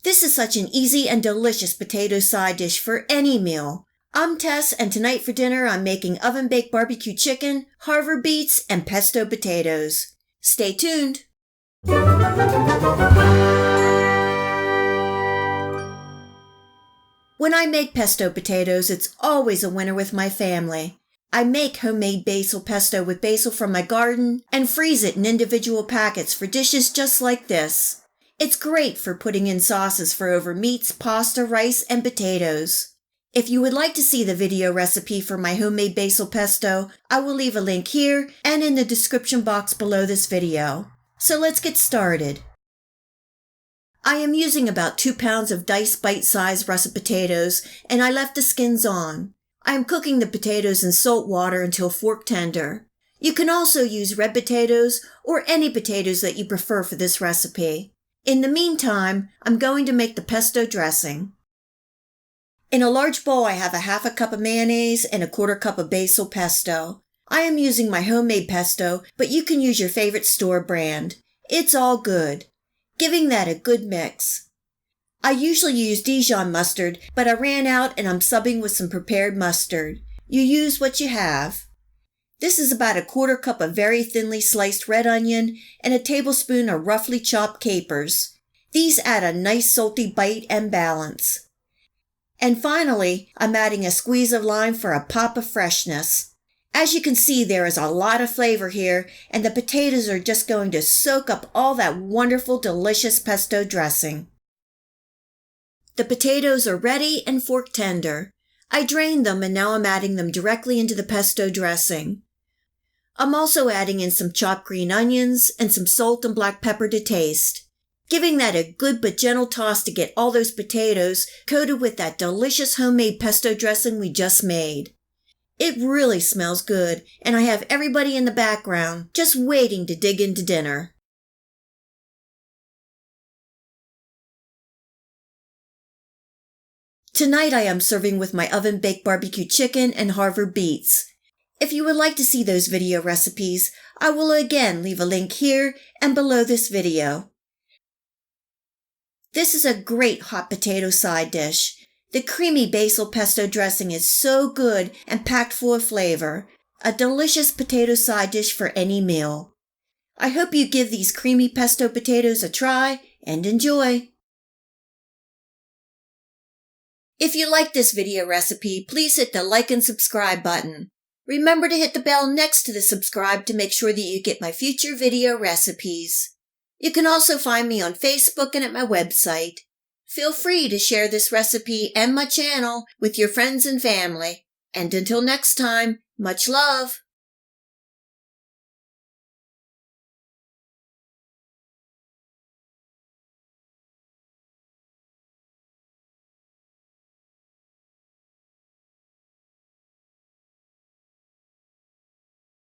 This is such an easy and delicious potato side dish for any meal. I'm Tess, and tonight for dinner I'm making oven-baked barbecue chicken, Harvard beets, and pesto potatoes. Stay tuned! When I make pesto potatoes, it's always a winner with my family. I make homemade basil pesto with basil from my garden and freeze it in individual packets for dishes just like this. It's great for putting in sauces for over meats, pasta, rice, and potatoes. If you would like to see the video recipe for my homemade basil pesto, I will leave a link here and in the description box below this video. So let's get started. I am using about 2 pounds of diced bite-sized russet potatoes, and I left the skins on. I am cooking the potatoes in salt water until fork tender. You can also use red potatoes or any potatoes that you prefer for this recipe. In the meantime, I'm going to make the pesto dressing. In a large bowl, I have a half a cup of mayonnaise and a 1/4 cup of basil pesto. I am using my homemade pesto, but you can use your favorite store brand. It's all good. Giving that a good mix. I usually use Dijon mustard, but I ran out and I'm subbing with some prepared mustard. You use what you have. This is about a 1/4 cup of very thinly sliced red onion and a tablespoon of roughly chopped capers. These add a nice salty bite and balance. And finally, I'm adding a squeeze of lime for a pop of freshness. As you can see, there is a lot of flavor here, and the potatoes are just going to soak up all that wonderful, delicious pesto dressing. The potatoes are ready and fork tender. I drained them and now I'm adding them directly into the pesto dressing. I'm also adding in some chopped green onions and some salt and black pepper to taste. Giving that a good but gentle toss to get all those potatoes coated with that delicious homemade pesto dressing we just made. It really smells good, and I have everybody in the background just waiting to dig into dinner. Tonight I am serving with my oven-baked barbecue chicken and Harvard beets. If you would like to see those video recipes, I will again leave a link here and below this video. This is a great hot potato side dish. The creamy basil pesto dressing is so good and packed full of flavor. A delicious potato side dish for any meal. I hope you give these creamy pesto potatoes a try and enjoy. If you like this video recipe, please hit the like and subscribe button. Remember to hit the bell next to the subscribe to make sure that you get my future video recipes. You can also find me on Facebook and at my website. Feel free to share this recipe and my channel with your friends and family. And until next time, much love!